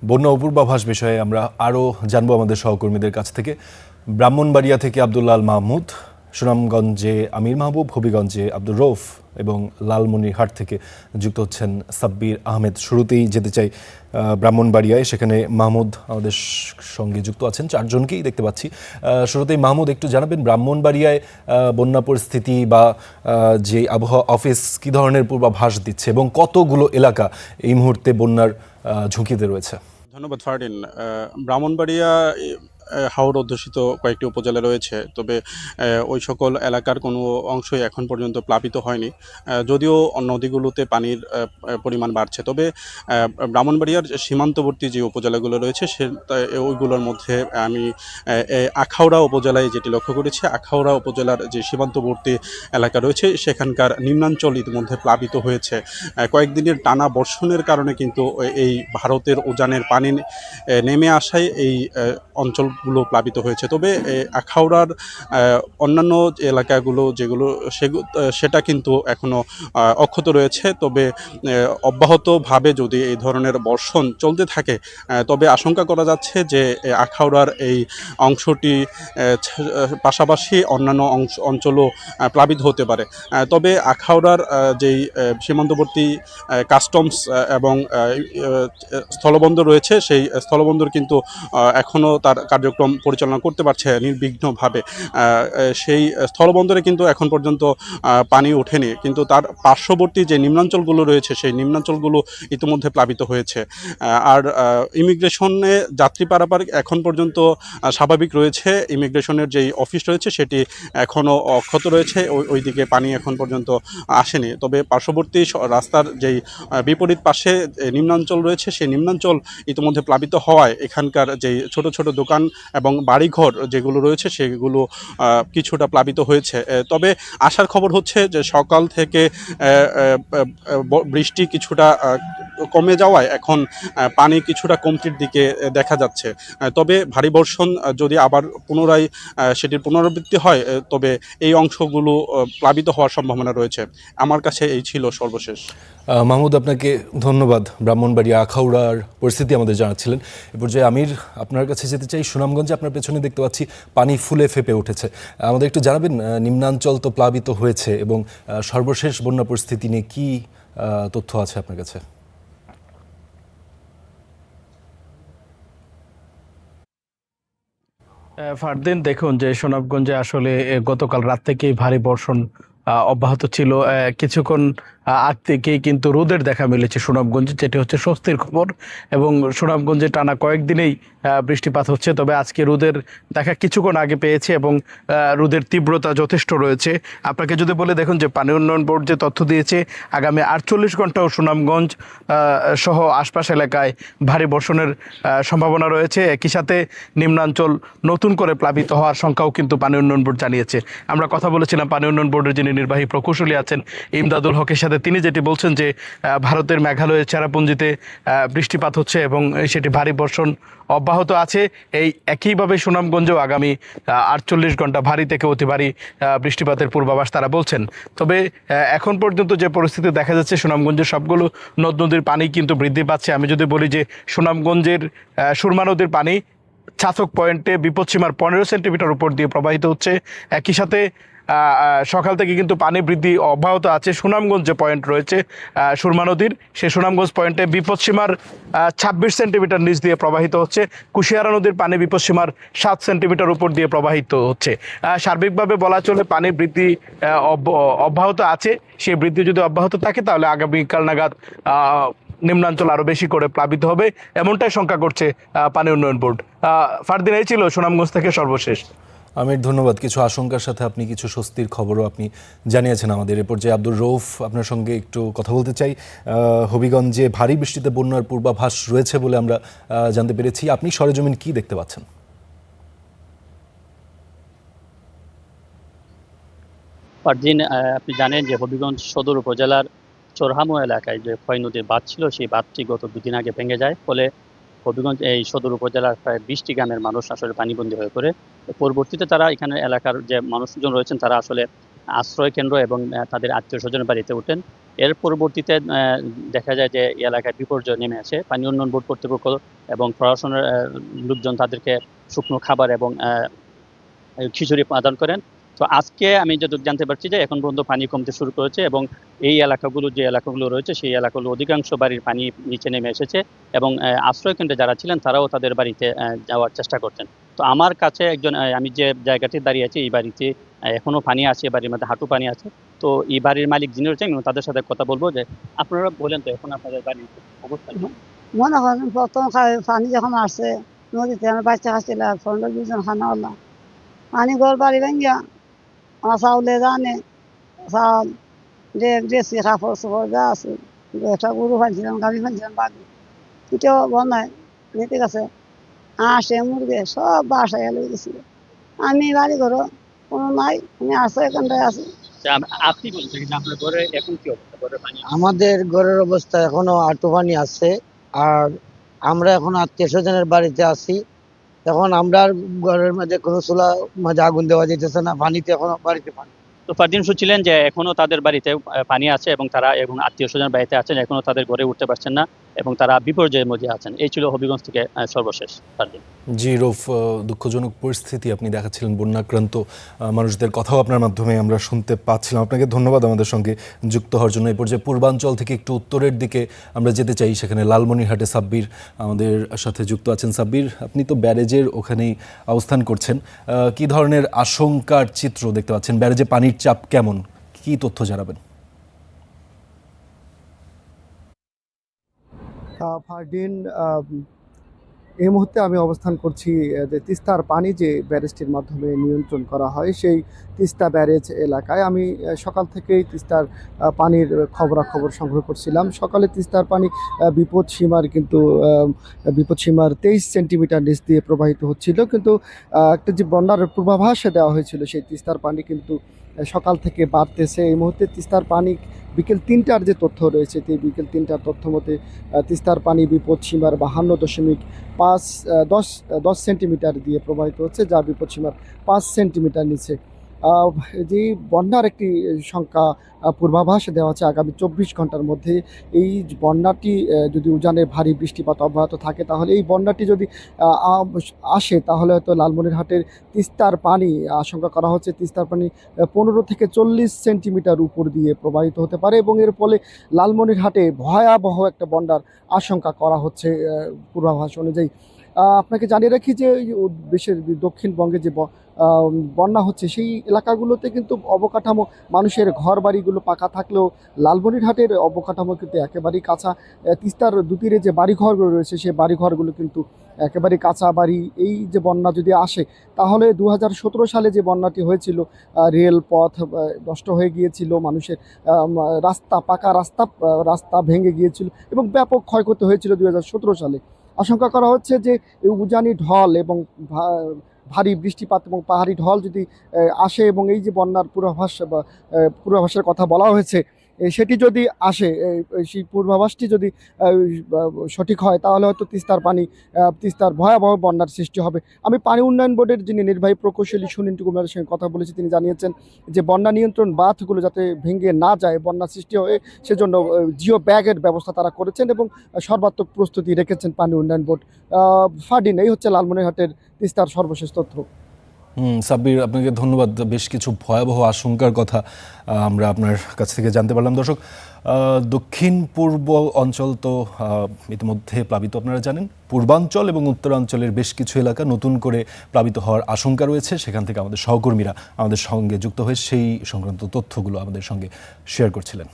বন্যা পূর্বাভাস বিষয়ে আমরা আরও জানবো আমাদের সহকর্মীদের কাছ থেকে। ব্রাহ্মণবাড়িয়া থেকে আব্দুল্লাহ আল মাহমুদ, সুনামগঞ্জে আমির মাহবুব, হবিগঞ্জে আব্দুর রৌফ এবং লালমনিরহাট থেকে যুক্ত হচ্ছেন সাব্বির আহমেদ। শুরুতেই যেতে চাই ব্রাহ্মণবাড়িয়ায়, সেখানে মাহমুদ আমাদের সঙ্গে যুক্ত আছেন। চারজনকেই দেখতে পাচ্ছি। শুরুতেই মাহমুদ, একটু জানাবেন ব্রাহ্মণবাড়িয়ায় বন্যা পরিস্থিতি বা যে আবহাওয়া অফিস কী ধরনের পূর্বাভাস দিচ্ছে এবং কতগুলো এলাকা এই মুহূর্তে বন্যার ঝুঁকিতে রয়েছে? ধন্যবাদ ফারদিন। ব্রাহ্মণবাড়িয়া হাওর অধ্যুষিত কয়েকটি উপজেলা রয়েছে, তবে ওই সকল এলাকার কোনো অংশই এখন পর্যন্ত প্লাবিত হয়নি, যদিও নদীগুলোতে পানির পরিমাণ বাড়ছে। তবে ব্রাহ্মণবাড়িয়ার সীমান্তবর্তী যে উপজেলাগুলো রয়েছে ওইগুলোর মধ্যে আমি আখাউড়া উপজেলায় যেটি লক্ষ্য করেছি, আখাউড়া উপজেলার যে সীমান্তবর্তী এলাকা রয়েছে সেখানকার নিম্নাঞ্চল ইতিমধ্যে প্লাবিত হয়েছে। কয়েকদিনের টানা বর্ষণের কারণে কিন্তু এই ভারতের উজানের পানি নেমে আসায় এই অঞ্চলগুলো প্লাবিত হয়েছে। তবে আখাউড়ার অন্যান্য এলাকাগুলো যেগুলো সেটা কিন্তু এখনও অক্ষত রয়েছে। তবে অব্যাহতভাবে যদি এই ধরনের বর্ষণ চলতে থাকে তবে আশঙ্কা করা যাচ্ছে যে আখাউড়ার এই অংশটি পাশাপাশি অন্যান্য অঞ্চলও প্লাবিত হতে পারে। তবে আখাউড়ার যেই সীমান্তবর্তী কাস্টমস এবং স্থলবন্দর রয়েছে, সেই স্থলবন্দর কিন্তু এখনও তার কার্যক্রম পরিচালনা করতে পারছে নির্বিঘ্নভাবে। সেই স্থলবন্দরে কিন্তু এখন পর্যন্ত পানি ওঠেনি, কিন্তু তার পার্শ্ববর্তী যে নিম্নাঞ্চলগুলো রয়েছে সেই নিম্নাঞ্চলগুলো ইতিমধ্যে প্লাবিত হয়েছে। আর ইমিগ্রেশনে যাত্রী পারাপার এখন পর্যন্ত স্বাভাবিক রয়েছে। ইমিগ্রেশনের যেই অফিস রয়েছে সেটি এখনও অক্ষত রয়েছে, ওইদিকে পানি এখন পর্যন্ত আসেনি। তবে পার্শ্ববর্তী রাস্তার যেই বিপরীত পাশে নিম্নাঞ্চল রয়েছে সেই নিম্নাঞ্চল ইতিমধ্যে প্লাবিত হওয়ায় এখানকার যেই ছোট ছোট দোকান এবং বাড়িঘর যেগুলো রয়েছে সেগুলো কিছুটা প্লাবিত হয়েছে। তবে আসার খবর হচ্ছে যে সকাল থেকে বৃষ্টি কিছুটা কমে যাওয়ায় এখন পানি কিছুটা কমতির দিকে দেখা যাচ্ছে। তবে ভারী বর্ষণ যদি আবার পুনরায় সেটির পুনরাবৃত্তি হয় তবে এই অংশগুলো প্লাবিত হওয়ার সম্ভাবনা রয়েছে। আমার কাছে এই ছিল সর্বশেষ। মাহমুদ, আপনাকে ধন্যবাদ। ব্রাহ্মণবাড়িয়া আখাউড়ার পরিস্থিতি আমাদের জানাচ্ছিলেন। এ পর্যায়ে আমির, আপনার কাছে যেতে চাই। সুনামগঞ্জে আপনার পেছনে দেখতে পাচ্ছি পানি ফুলে ফেপে উঠেছে। আমাদের একটু জানাবেন, নিম্নাঞ্চল তো প্লাবিত হয়েছে এবং সর্বশেষ বন্যা পরিস্থিতি নিয়ে কী তথ্য আছে আপনার কাছে? ফারদিন, দেখুন যে সুনামগঞ্জে আসলে গতকাল রাত থেকেই ভারী বর্ষণ অব্যাহত ছিল। কিছুক্ষণ আগ থেকেই কিন্তু রোদের দেখা মিলেছে সুনামগঞ্জে, যেটি হচ্ছে স্বস্তির খবর। এবং সুনামগঞ্জে টানা কয়েকদিনেই বৃষ্টিপাত হচ্ছে, তবে আজকে রোদের দেখা কিছুক্ষণ আগে পেয়েছে এবং রোদের তীব্রতা যথেষ্ট রয়েছে। আপনাকে যদি বলে, দেখুন যে পানি উন্নয়ন বোর্ড যে তথ্য দিয়েছে, আগামী 48 ঘন্টাও সুনামগঞ্জ সহ আশপাশ এলাকায় ভারী বর্ষণের সম্ভাবনা রয়েছে। একই সাথে নিম্নাঞ্চল নতুন করে প্লাবিত হওয়ার সংখ্যাও কিন্তু পানি উন্নয়ন বোর্ড জানিয়েছে। আমরা কথা বলেছিলাম পানি উন্নয়ন বোর্ডের যিনি নির্বাহী প্রকৌশলী আছেন ইমদাদুল হকের সাথে। তিনি যেটি বলছেন যে ভারতের মেঘালয়ের চেরাপুঞ্জিতে বৃষ্টিপাত হচ্ছে এবং সেটি ভারী বর্ষণ অব্যাহত আছে। এই একইভাবে সুনামগঞ্জেও আগামী 48 ঘন্টা ভারী থেকে অতি ভারী বৃষ্টিপাতের পূর্বাভাস তারা বলছেন। তবে এখন পর্যন্ত যে পরিস্থিতি দেখা যাচ্ছে, সুনামগঞ্জের সবগুলো নদ নদীর পানি কিন্তু বৃদ্ধি পাচ্ছে। আমি যদি বলি যে সুনামগঞ্জের সুরমা নদীর পানি ছাতক পয়েন্টে বিপদসীমার 15 সেন্টিমিটার উপর দিয়ে প্রবাহিত হচ্ছে। একই সাথে সকাল থেকে কিন্তু পানি বৃদ্ধি অব্যাহত আছে। সুনামগঞ্জ যে পয়েন্ট রয়েছে সুরমা নদীর, সেই সুনামগঞ্জ পয়েন্টে বিপদসীমার 26 সেন্টিমিটার নিচ দিয়ে প্রবাহিত হচ্ছে। কুশিয়ারা নদীর পানি বিপদসীমার 7 সেন্টিমিটার উপর দিয়ে প্রবাহিত হচ্ছে। সার্বিকভাবে বলা চলে পানি বৃদ্ধি অব্যাহত আছে। সেই বৃদ্ধি যদি অব্যাহত থাকে তাহলে আগামীকাল নাগাদ নিম্নাঞ্চল আরো বেশি করে প্লাবিত হবে, এমনটাই শঙ্কা করছে পানি উন্নয়ন বোর্ড। ফারদিন, এই ছিল সুনামগঞ্জ থেকে সর্বশেষ। আমির, ধন্যবাদ। কিছু আশঙ্কার সাথে আপনি কিছু স্বস্তির খবরও আপনি জানিয়েছেন আমাদের। এ পর্যায়ে আব্দুর রৌফ, আপনার সঙ্গে একটু কথা বলতে চাই। হবিগঞ্জে ভারী বৃষ্টিতে বন্যার পূর্বাভাস রয়েছে বলে আমরা জানতে পেরেছি। আপনি সরেজমিন কি দেখতে পাচ্ছেন? ফারদিন, আপনি জানেন যে হবিগঞ্জ সদর উপজেলার চরহামো এলাকায় যে খয় নদীর বাঁধ ছিল, সেই বাঁধটি গত 2 দিন আগে ভেঙে যায়। ফলে হবিগঞ্জ এই সদর উপজেলার প্রায় 20টি গ্রামের মানুষ আসলে পানিবন্দী হয়ে পড়ে। পরবর্তীতে তারা এখানে এলাকার যে মানুষজন রয়েছেন তারা আসলে আশ্রয় কেন্দ্র এবং তাদের আত্মীয় স্বজনের বাড়িতে ওঠেন। এর পরবর্তীতে দেখা যায় যে এই এলাকায় বিপর্যয় নেমে আসে। পানি উন্নয়ন বোর্ড কর্তৃপক্ষ এবং প্রশাসনের লোকজন তাদেরকে শুকনো খাবার এবং খিচুড়ি প্রদান করেন। তো আজকে আমি যতটুকু জানতে পারছি যে এখন পর্যন্ত পানি কমতে শুরু করেছে এবং এই এলাকাগুলো যে এলাকাগুলো রয়েছে সেই এলাকাগুলো অধিকাংশ বাড়ির পানি নিচে নেমে এসেছে এবং আশ্রয় কেন্দ্রে যারা ছিলেন তারাও তাদের বাড়িতে যাওয়ার চেষ্টা করছেন। তো আমার কাছে একজন আমি যে জায়গাটি দাঁড়িয়ে আছি এই বাড়িতে এখনো পানি আছে, বাড়ির মধ্যে হাঁটু পানি আছে। তো এই বাড়ির মালিক যিনি রয়েছেন তাদের সাথে কথা বলবো যে আপনারা বলেন তো এখন আপনাদের বাড়ির অবস্থা কি? মনে করেন প্রথম পানি যখন আসছে নদীতে আমার বাচ্চা খাচ্ছিল 15-20 জন খানা হলাম পানি ঘর বাড়ি ভেঙ্গিয়া আমার চাউলে জানে চাউল ডেসি কাপড় চোপড় যা আছে একটা গরু ফালছিলাম গাড়ি ফালছিলাম বাকি এটাও বন্যায় নিতে গেছে আসে মুরগে সব বাসায় এলে গেছিল। আমি বাড়ি ঘর কোনো নাই, আমি আশ্রয় কেন্দ্রে আছি। আপনি বলছেন যে আপনার ঘরে এখন কি অবস্থা, ঘরের পানি? আমাদের ঘরের অবস্থা এখনো আঁটু পানি আছে। আর আমরা এখন আত্মীয় স্বজনের বাড়িতে আছি। এখন আমরা আর ঘরের মধ্যে কোনো চুলা মাঝে আগুন দেওয়া যেতেছে না, পানিতে এখনো বাড়িতে পানি। তো ফারদিন শুনছিলেন যে এখনো তাদের বাড়িতে পানি আছে এবং তারা এবং আত্মীয় স্বজন বাড়িতে আছেন, এখনো তাদের ঘরে উঠতে পারছেন না এবং তারা বিপর্যয়ের মধ্যে আছেন। এই ছিল হবিগঞ্জ থেকে সর্বশেষ ফারদিন। জি রৌফ, দুঃখজনক পরিস্থিতি আপনি দেখাচ্ছিলেন, বন্যাক্রান্ত মানুষদের কথাও আপনার মাধ্যমে আমরা শুনতে পাচ্ছিলাম। আপনাকে ধন্যবাদ আমাদের সঙ্গে যুক্ত হওয়ার জন্য। এই পর্যায়ে পূর্বাঞ্চল থেকে একটু উত্তরের দিকে আমরা যেতে চাই, সেখানে লালমনিরহাটে সাব্বির আমাদের সাথে যুক্ত আছেন। সাব্বির, আপনি তো ব্যারেজের ওখানেই অবস্থান করছেন, কি ধরনের আশঙ্কার চিত্র দেখতে পাচ্ছেন? ব্যারেজে পানির চাপ কেমন, কি তথ্য জানাবেন? ফারদিন, এই মুহূর্তে আমি অবস্থান করছি যে তিস্তার পানি যে ব্যারেজটির মাধ্যমে নিয়ন্ত্রণ করা হয় সেই তিস্তা ব্যারেজ এলাকায়। আমি সকাল থেকেই তিস্তার পানির খবরাখবর সংগ্রহ করছিলাম। সকালে তিস্তার পানি বিপদসীমার 23 সেন্টিমিটার নিচ দিয়ে প্রবাহিত হচ্ছিল, কিন্তু একটা যে বন্যার পূর্বাভাস দেওয়া হয়েছিল সেই তিস্তার পানি কিন্তু সকাল থেকে বাড়তেছে। এই মুহূর্তে তিস্তার পানি বিকেল 3টার যে তথ্য রয়েছে, এই বিকেল 3টার তথ্য মতে তিস্তার পানি বিপদসীমার 52.10 সেন্টিমিটার দিয়ে প্রবাহিত হচ্ছে, যা বিপদসীমার 5 সেন্টিমিটার নিচে। যে বন্যার একটি সংখ্যা পূর্বাভাস দেওয়া আছে আগামী 24 ঘন্টার মধ্যে। এই বন্যাটি যদি উজানে ভারী বৃষ্টিপাত অব্যাহত থাকে তাহলে এই বন্যাটি যদি আসে তাহলে হয়তো লালমনিরহাটের তিস্তার পানি আশঙ্কা করা হচ্ছে তিস্তার পানি 15 থেকে 40 সেন্টিমিটার উপর দিয়ে প্রবাহিত হতে পারে এবং এর ফলে লালমনিরহাটে ভয়াবহ একটা বন্যার আশঙ্কা করা হচ্ছে পূর্বাভাস অনুযায়ী। আপনাকে জানিয়ে রাখি যে দেশের দক্ষিণবঙ্গে যে বন্যা হচ্ছে সেই এলাকাগুলোতে কিন্তু অবকাঠামো, মানুষের ঘর বাড়িগুলো পাকা থাকলেও লালমনিরহাটের অবকাঠামো কিন্তু একেবারেই কাঁচা। তিস্তার দুতীরে যে বাড়িঘরগুলো রয়েছে সেই বাড়িঘরগুলো কিন্তু একেবারেই কাঁচা বাড়ি। এই যে বন্যা যদি আসে তাহলে 2017 সালে যে বন্যাটি হয়েছিল, রেলপথ নষ্ট হয়ে গিয়েছিল, মানুষের রাস্তা, পাকা রাস্তা ভেঙে গিয়েছিল এবং ব্যাপক ক্ষয়ক্ষতি হয়েছিল 2017 সালে। আশঙ্কা করা হচ্ছে যে উজানি ঢল এবং ভারী বৃষ্টিপাত এবং পাহাড়ি ঢল যদি আসে এবং এই যে বন্যার পূর্বাভাসের কথা বলা হয়েছে সেটি যদি আসে, সেই পূর্বাভাসটি যদি সঠিক হয় তাহলে হয়তো তিস্তার ভয়াবহ বন্যার সৃষ্টি হবে। আমি পানি উন্নয়ন বোর্ডের যিনি নির্বাহী প্রকৌশলী সুনীল কুমারের সঙ্গে কথা বলেছি। তিনি জানিয়েছেন যে বন্যা নিয়ন্ত্রণ বাঁধগুলো যাতে ভেঙে না যায়, বন্যা সৃষ্টি হয়ে, সেজন্য জিও ব্যাগের ব্যবস্থা তারা করেছেন এবং সর্বাত্মক প্রস্তুতি রেখেছেন পানি উন্নয়ন বোর্ড। ফারদিন, এই হচ্ছে লালমনিরহাটের তিস্তার সর্বশেষ তথ্য। সাব্বির, আপনাকে ধন্যবাদ। বেশ কিছু ভয়াবহ আশঙ্কার কথা আমরা আপনার কাছ থেকে জানতে পারলাম। দর্শক, দক্ষিণ পূর্ব অঞ্চল তো ইতিমধ্যে প্লাবিত, আপনারা জানেন। পূর্বাঞ্চল এবং উত্তরাঞ্চলের বেশ কিছু এলাকা নতুন করে প্লাবিত হওয়ার আশঙ্কা রয়েছে। সেখান থেকে আমাদের সহকর্মীরা আমাদের সঙ্গে যুক্ত হয়ে সেই সংক্রান্ত তথ্যগুলো আমাদের সঙ্গে শেয়ার করছিলেন।